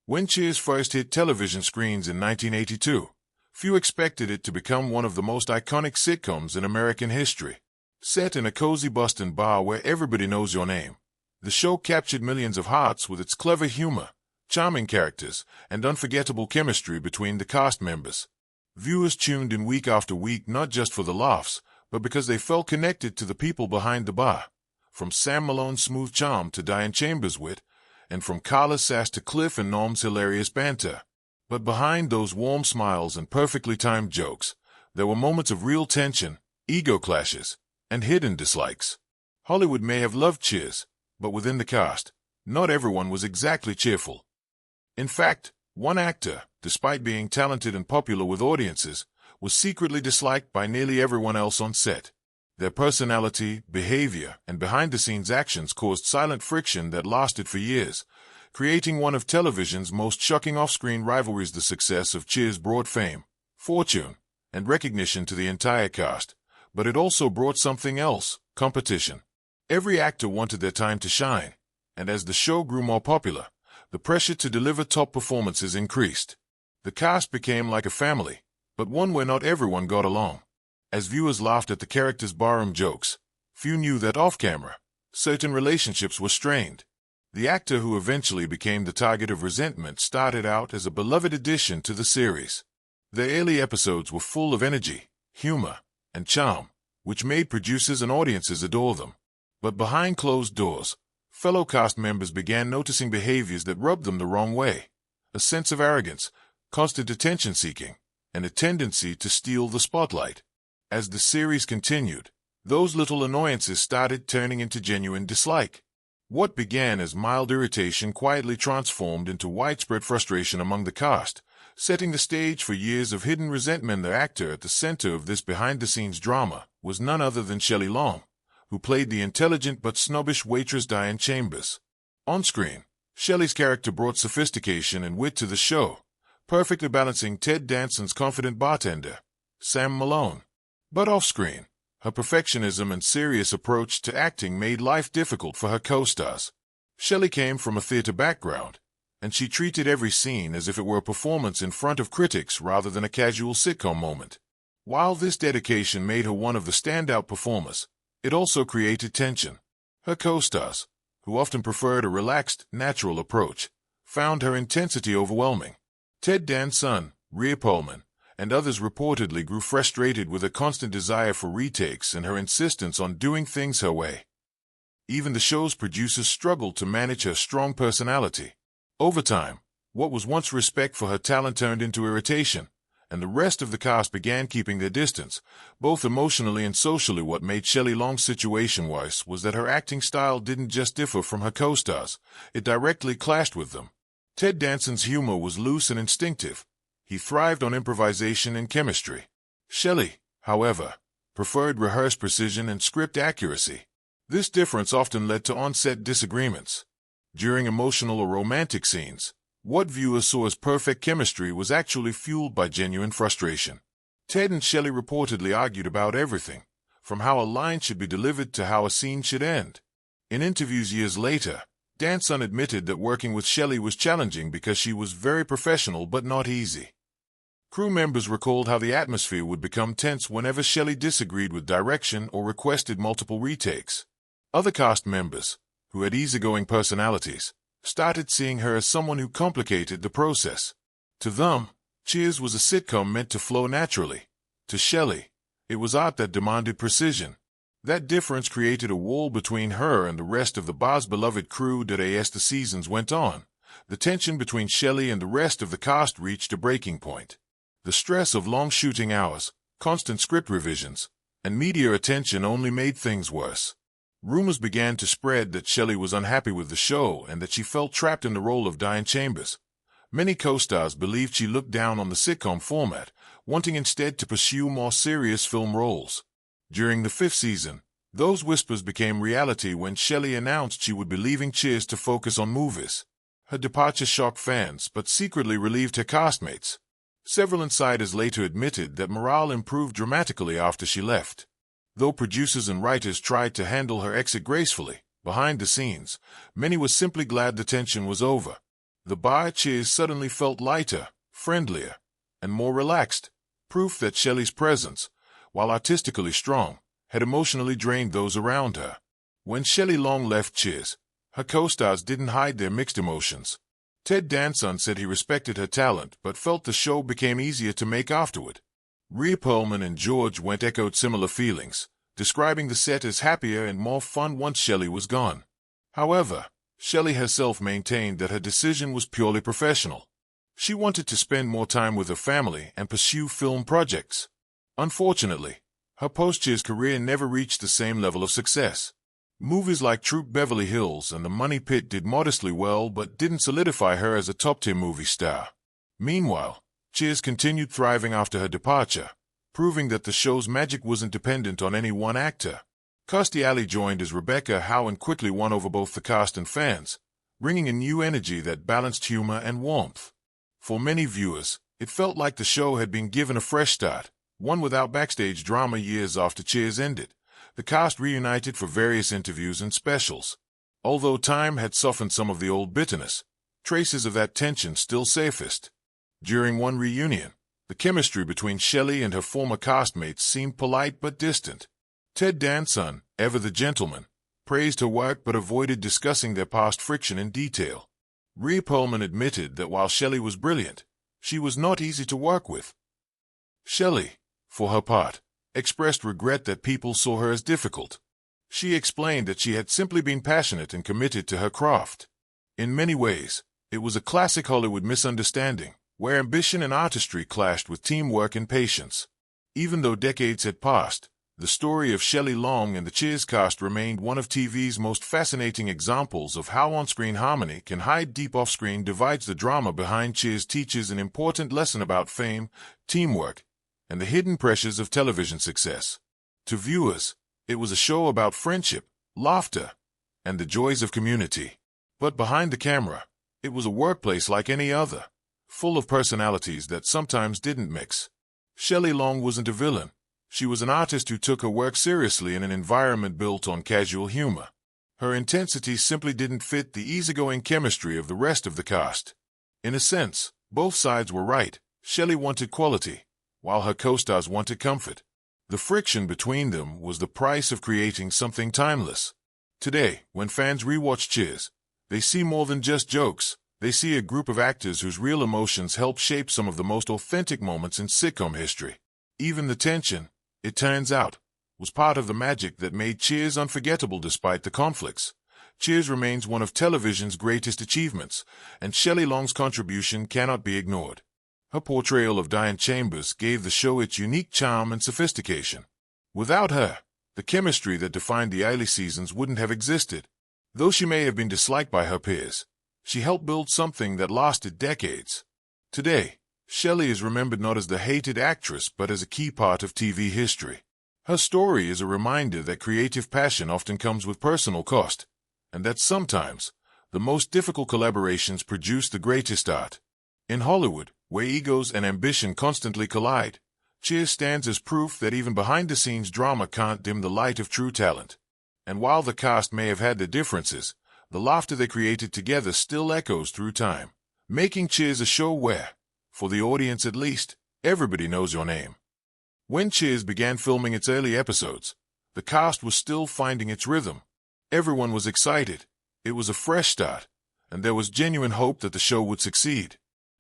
When Cheers first hit television screens in 1982, few expected it to become one of the most iconic sitcoms in American history. Set in a cozy Boston bar where everybody knows your name, the show captured millions of hearts with its clever humor, charming characters, and unforgettable chemistry between the cast members. Viewers tuned in week after week not just for the laughs, but because they felt connected to the people behind the bar. From Sam Malone's smooth charm to Diane Chambers' wit, and from Carla's sass to Cliff and Norm's hilarious banter. But behind those warm smiles and perfectly timed jokes, there were moments of real tension, ego clashes, and hidden dislikes. Hollywood may have loved Cheers, but within the cast, not everyone was exactly cheerful. In fact, one actor, despite being talented and popular with audiences, was secretly disliked by nearly everyone else on set. Their personality, behavior, and behind-the-scenes actions caused silent friction that lasted for years, creating one of television's most shocking off-screen rivalries. The success of Cheers brought fame, fortune, and recognition to the entire cast, but it also brought something else: competition. Every actor wanted their time to shine, and as the show grew more popular, the pressure to deliver top performances increased. The cast became like a family, but one where not everyone got along. As viewers laughed at the characters' barroom jokes, few knew that off-camera, certain relationships were strained. The actor who eventually became the target of resentment started out as a beloved addition to the series. The early episodes were full of energy, humor, and charm, which made producers and audiences adore them. But behind closed doors, fellow cast members began noticing behaviors that rubbed them the wrong way. A sense of arrogance, constant attention-seeking, and a tendency to steal the spotlight. As the series continued, those little annoyances started turning into genuine dislike. What began as mild irritation quietly transformed into widespread frustration among the cast, setting the stage for years of hidden resentment. The actor at the center of this behind-the-scenes drama was none other than Shelley Long, who played the intelligent but snobbish waitress Diane Chambers. On screen, Shelley's character brought sophistication and wit to the show, perfectly balancing Ted Danson's confident bartender, Sam Malone. But off-screen, her perfectionism and serious approach to acting made life difficult for her co-stars. Shelley came from a theater background, and she treated every scene as if it were a performance in front of critics rather than a casual sitcom moment. While this dedication made her one of the standout performers, it also created tension. Her co-stars, who often preferred a relaxed, natural approach, found her intensity overwhelming. Ted Danson, Rhea Perlman, and others reportedly grew frustrated with her constant desire for retakes and her insistence on doing things her way. Even the show's producers struggled to manage her strong personality. Over time, what was once respect for her talent turned into irritation, and the rest of the cast began keeping their distance, both emotionally and socially. What made Shelley Long's situation worse was that her acting style didn't just differ from her co-stars, it directly clashed with them. Ted Danson's humor was loose and instinctive. He thrived on improvisation and chemistry. Shelley, however, preferred rehearsed precision and script accuracy. This difference often led to on-set disagreements. During emotional or romantic scenes, what viewers saw as perfect chemistry was actually fueled by genuine frustration. Ted and Shelley reportedly argued about everything, from how a line should be delivered to how a scene should end. In interviews years later, Danson admitted that working with Shelley was challenging because she was very professional but not easy. Crew members recalled how the atmosphere would become tense whenever Shelley disagreed with direction or requested multiple retakes. Other cast members, who had easygoing personalities, started seeing her as someone who complicated the process. To them, Cheers was a sitcom meant to flow naturally. To Shelley, it was art that demanded precision. That difference created a wall between her and the rest of the bar's beloved crew. As the seasons went on, the tension between Shelley and the rest of the cast reached a breaking point. The stress of long shooting hours, constant script revisions, and media attention only made things worse. Rumors began to spread that Shelley was unhappy with the show and that she felt trapped in the role of Diane Chambers. Many co-stars believed she looked down on the sitcom format, wanting instead to pursue more serious film roles. During the 5th season, those whispers became reality when Shelley announced she would be leaving Cheers to focus on movies. Her departure shocked fans but secretly relieved her castmates. Several insiders later admitted that morale improved dramatically after she left. Though producers and writers tried to handle her exit gracefully, behind the scenes, many were simply glad the tension was over. The bar chairs suddenly felt lighter, friendlier, and more relaxed, proof that Shelley's presence, while artistically strong, had emotionally drained those around her. When Shelley Long left Cheers, her co-stars didn't hide their mixed emotions. Ted Danson said he respected her talent but felt the show became easier to make afterward. Rhea Perlman and George Wendt echoed similar feelings, describing the set as happier and more fun once Shelley was gone. However, Shelley herself maintained that her decision was purely professional. She wanted to spend more time with her family and pursue film projects. Unfortunately, her post-Cheers career never reached the same level of success. Movies like Troop Beverly Hills and The Money Pit did modestly well but didn't solidify her as a top-tier movie star. Meanwhile, Cheers continued thriving after her departure, proving that the show's magic wasn't dependent on any one actor. Kirstie Alley joined as Rebecca Howe and quickly won over both the cast and fans, bringing a new energy that balanced humor and warmth. For many viewers, it felt like the show had been given a fresh start, one without backstage drama. Years after Cheers ended, the cast reunited for various interviews and specials. Although time had softened some of the old bitterness, traces of that tension still surfaced. During one reunion, the chemistry between Shelley and her former castmates seemed polite but distant. Ted Danson, ever the gentleman, praised her work but avoided discussing their past friction in detail. Rhea Perlman admitted that while Shelley was brilliant, she was not easy to work with. Shelley, for her part, expressed regret that people saw her as difficult. She explained that she had simply been passionate and committed to her craft. In many ways, it was a classic Hollywood misunderstanding, where ambition and artistry clashed with teamwork and patience. Even though decades had passed, the story of Shelley Long and the Cheers cast remained one of TV's most fascinating examples of how on-screen harmony can hide deep off-screen divides. The drama behind Cheers teaches an important lesson about fame, teamwork, and the hidden pressures of television success. To viewers, it was a show about friendship, laughter, and the joys of community. But behind the camera, it was a workplace like any other, full of personalities that sometimes didn't mix. Shelley Long wasn't a villain. She was an artist who took her work seriously in an environment built on casual humor. Her intensity simply didn't fit the easygoing chemistry of the rest of the cast. In a sense, both sides were right. Shelley wanted quality, while her co-stars wanted comfort. The friction between them was the price of creating something timeless. Today, when fans rewatch Cheers, they see more than just jokes. They see a group of actors whose real emotions helped shape some of the most authentic moments in sitcom history. Even the tension, it turns out, was part of the magic that made Cheers unforgettable despite the conflicts. Cheers remains one of television's greatest achievements, and Shelley Long's contribution cannot be ignored. Her portrayal of Diane Chambers gave the show its unique charm and sophistication. Without her, the chemistry that defined the early seasons wouldn't have existed. Though she may have been disliked by her peers, she helped build something that lasted decades. Today, Shelley is remembered not as the hated actress but as a key part of TV history. Her story is a reminder that creative passion often comes with personal cost, and that sometimes, the most difficult collaborations produce the greatest art. In Hollywood, where egos and ambition constantly collide, Cheers stands as proof that even behind-the-scenes drama can't dim the light of true talent. And while the cast may have had their differences, the laughter they created together still echoes through time, making Cheers a show where, for the audience at least, everybody knows your name. When Cheers began filming its early episodes, the cast was still finding its rhythm. Everyone was excited. It was a fresh start, and there was genuine hope that the show would succeed.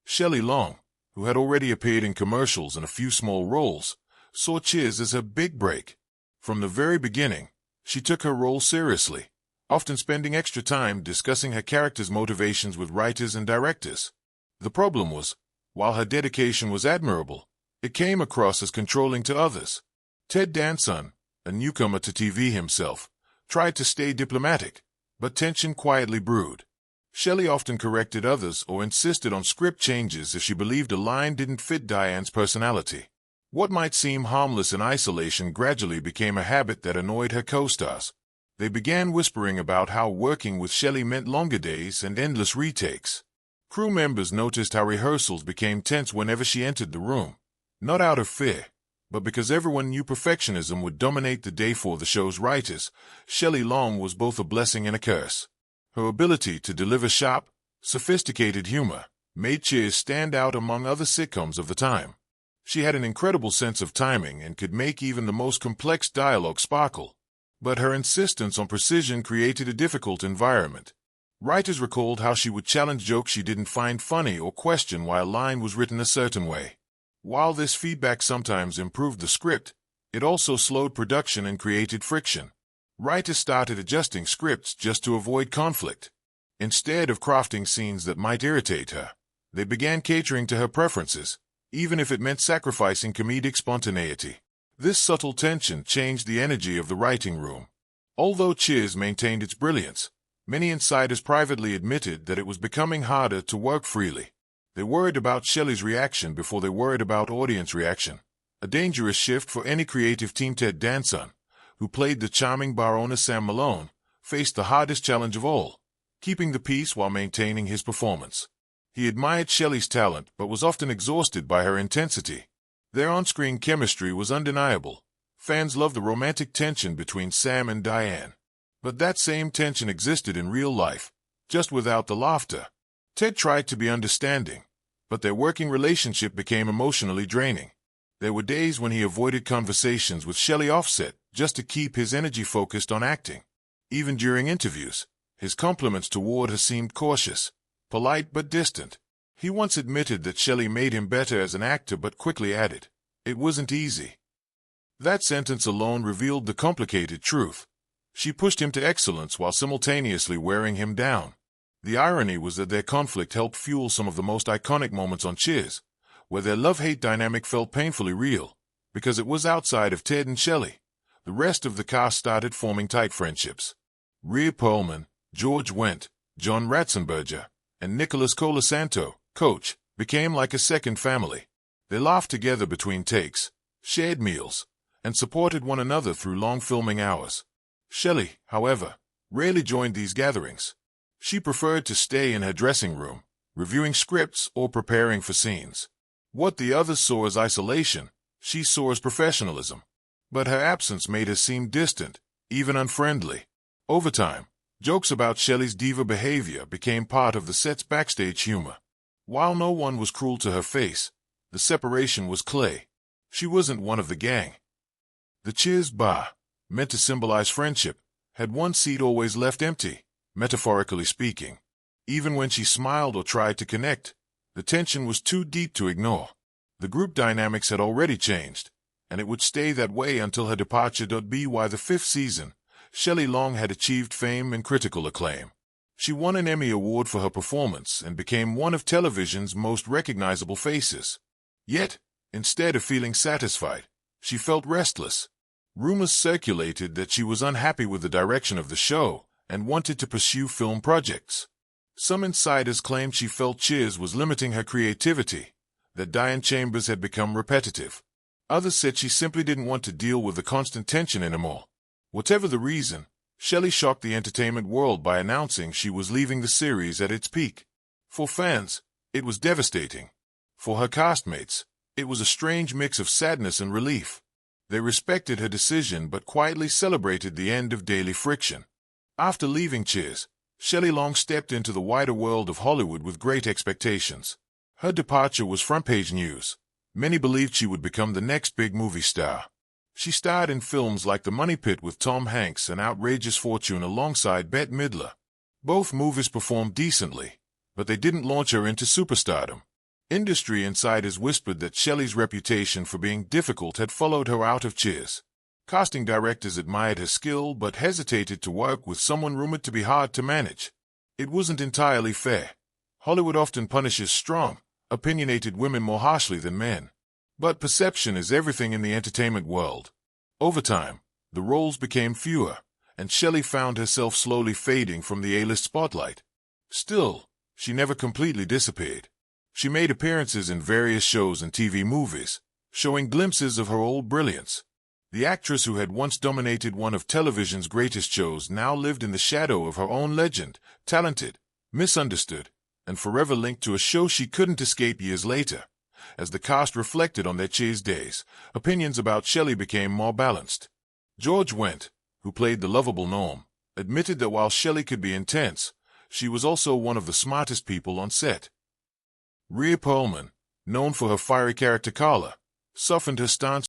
Shelley Long, who had already appeared in commercials and a few small roles, saw Cheers as her big break. From the very beginning, she took her role seriously, often spending extra time discussing her character's motivations with writers and directors. The problem was, while her dedication was admirable, it came across as controlling to others. Ted Danson, a newcomer to TV himself, tried to stay diplomatic, but tension quietly brewed. Shelley often corrected others or insisted on script changes if she believed a line didn't fit Diane's personality. What might seem harmless in isolation gradually became a habit that annoyed her co-stars. They began whispering about how working with Shelley meant longer days and endless retakes. Crew members noticed how rehearsals became tense whenever she entered the room, not out of fear, but because everyone knew perfectionism would dominate the day for the show's writers. Shelley Long was both a blessing and a curse. Her ability to deliver sharp, sophisticated humor made Cheers stand out among other sitcoms of the time. She had an incredible sense of timing and could make even the most complex dialogue sparkle. But her insistence on precision created a difficult environment. Writers recalled how she would challenge jokes she didn't find funny or question why a line was written a certain way. While this feedback sometimes improved the script, it also slowed production and created friction. Writers started adjusting scripts just to avoid conflict. Instead of crafting scenes that might irritate her, they began catering to her preferences, even if it meant sacrificing comedic spontaneity. This subtle tension changed the energy of the writing room. Although Cheers maintained its brilliance, many insiders privately admitted that it was becoming harder to work freely. They worried about Shelley's reaction before they worried about audience reaction, a dangerous shift for any creative team. Ted Danson, who played the charming bar owner Sam Malone, faced the hardest challenge of all, keeping the peace while maintaining his performance. He admired Shelley's talent but was often exhausted by her intensity. Their on-screen chemistry was undeniable. Fans loved the romantic tension between Sam and Diane. But that same tension existed in real life, just without the laughter. Ted tried to be understanding, but their working relationship became emotionally draining. There were days when he avoided conversations with Shelley offset just to keep his energy focused on acting. Even during interviews, his compliments toward her seemed cautious, polite but distant. He once admitted that Shelley made him better as an actor but quickly added, "It wasn't easy." That sentence alone revealed the complicated truth. She pushed him to excellence while simultaneously wearing him down. The irony was that their conflict helped fuel some of the most iconic moments on Cheers, where their love-hate dynamic felt painfully real. Because it was outside of Ted and Shelley, the rest of the cast started forming tight friendships. Rhea Perlman, George Wendt, John Ratzenberger, and Nicholas Colasanto, Coach, became like a second family. They laughed together between takes, shared meals, and supported one another through long filming hours. Shelley, however, rarely joined these gatherings. She preferred to stay in her dressing room, reviewing scripts or preparing for scenes. What the others saw as isolation, she saw as professionalism. But her absence made her seem distant, even unfriendly. Over time, jokes about Shelley's diva behavior became part of the set's backstage humor. While no one was cruel to her face, the separation was clay. She wasn't one of the gang. The Cheers bar, meant to symbolize friendship, had one seat always left empty, metaphorically speaking. Even when she smiled or tried to connect, the tension was too deep to ignore. The group dynamics had already changed, and it would stay that way until her departure. By the fifth season, Shelley Long had achieved fame and critical acclaim. She won an Emmy Award for her performance and became one of television's most recognizable faces. Yet, instead of feeling satisfied, she felt restless. Rumors circulated that she was unhappy with the direction of the show and wanted to pursue film projects. Some insiders claimed she felt Cheers was limiting her creativity, that Diane Chambers had become repetitive. Others said she simply didn't want to deal with the constant tension anymore. Whatever the reason, Shelley shocked the entertainment world by announcing she was leaving the series at its peak. For fans, it was devastating. For her castmates, it was a strange mix of sadness and relief. They respected her decision but quietly celebrated the end of daily friction. After leaving Cheers, Shelley Long stepped into the wider world of Hollywood with great expectations. Her departure was front-page news. Many believed she would become the next big movie star. She starred in films like The Money Pit with Tom Hanks and Outrageous Fortune alongside Bette Midler. Both movies performed decently, but they didn't launch her into superstardom. Industry insiders whispered that Shelley's reputation for being difficult had followed her out of Cheers. Casting directors admired her skill but hesitated to work with someone rumored to be hard to manage. It wasn't entirely fair. Hollywood often punishes strong, opinionated women more harshly than men. But perception is everything in the entertainment world. Over time, the roles became fewer, and Shelley found herself slowly fading from the A-list spotlight. Still, she never completely disappeared. She made appearances in various shows and TV movies, showing glimpses of her old brilliance. The actress who had once dominated one of television's greatest shows now lived in the shadow of her own legend, talented, misunderstood, and forever linked to a show she couldn't escape years later. As the cast reflected on their Cheers days, opinions about Shelley became more balanced. George Wendt, who played the lovable Norm, admitted that while Shelley could be intense, she was also one of the smartest people on set. Rhea Perlman, known for her fiery character Carla, softened her stance